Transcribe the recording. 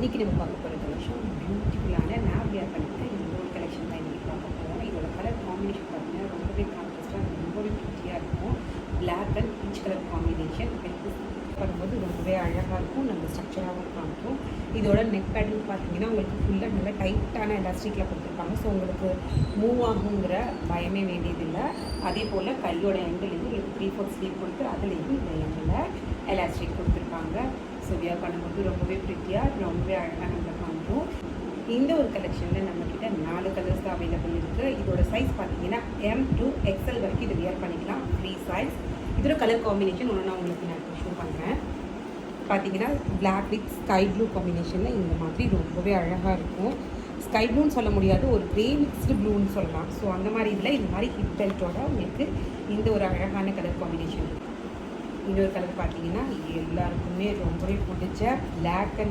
இன்றைக்கி நம்ம பார்க்க போகிற கலெக்ஷன் பியூட்டிஃபுல்லான நாவியா பண்ணிக்க இந்த ஒரு கலெக்ஷன் தான் இன்றைக்கி பார்க்க போகிறோம். இதோட கலர் காம்பினேஷன் பார்த்தீங்கன்னா ரொம்பவே கான்ட்ராஸ்டாக ரொம்பவே பியூட்டியாக இருக்கும். Black and peach colour combination பண்ணும்போது ரொம்பவே அழகாக இருக்கும், நம்ம ஸ்ட்ரக்சராகவும் காமிக்கும். இதோட நெக் பேட்டர்ன் பார்த்தீங்கன்னா உங்களுக்கு ஃபுல்லாக நல்லா டைட்டான எலாஸ்டிக்கில் கொடுத்துருப்பாங்க. ஸோ உங்களுக்கு மூவ் ஆகுங்கிற பயமே வேண்டியதில்லை. அதே போல் கையோட எண்ட்லேருந்து உங்களுக்கு 3/4 ஸ்லீவ் கொடுத்து அதுலேயும் இந்த எண்டில் எலாஸ்டிக் கொடுத்துருப்பாங்க. ஸோ வியர் பண்ணும்போது ரொம்பவே ப்ரிட்டியாக ரொம்பவே அழகாக நம்ம காமிக்கும். இந்த ஒரு கலெக்ஷனில் நம்மக்கிட்ட 4 கலர்ஸ் தான் அவைலபிள் இருக்குது. இதோட சைஸ் பார்த்தீங்கன்னா M to XL வரைக்கும் இதை வியர் பண்ணிக்கலாம், ஃப்ரீ சைஸ். இதோட கலர் காம்பினேஷன் ஒன்று நான் உங்களுக்கு நான் ஷோ பண்ணுறேன். பார்த்தீங்கன்னா பிளாக் வித் ஸ்கை ப்ளூ காம்பினேஷனில் இந்த மாதிரி ரொம்பவே அழகாக இருக்கும். ஸ்கை ப்ளூன்னு சொல்ல முடியாது, ஒரு க்ரே மிக்ஸ்டு ப்ளூன்னு சொல்லலாம். ஸோ அந்த மாதிரி இதில் இந்த மாதிரி ஹிப் பெல்ட்டோட உங்களுக்கு இந்த ஒரு அழகான கலர் காம்பினேஷன். இன்னொரு கலர் பார்த்தீங்கன்னா எல்லாருக்குமே ரொம்பவே பிடிச்ச பிளாக் அண்ட்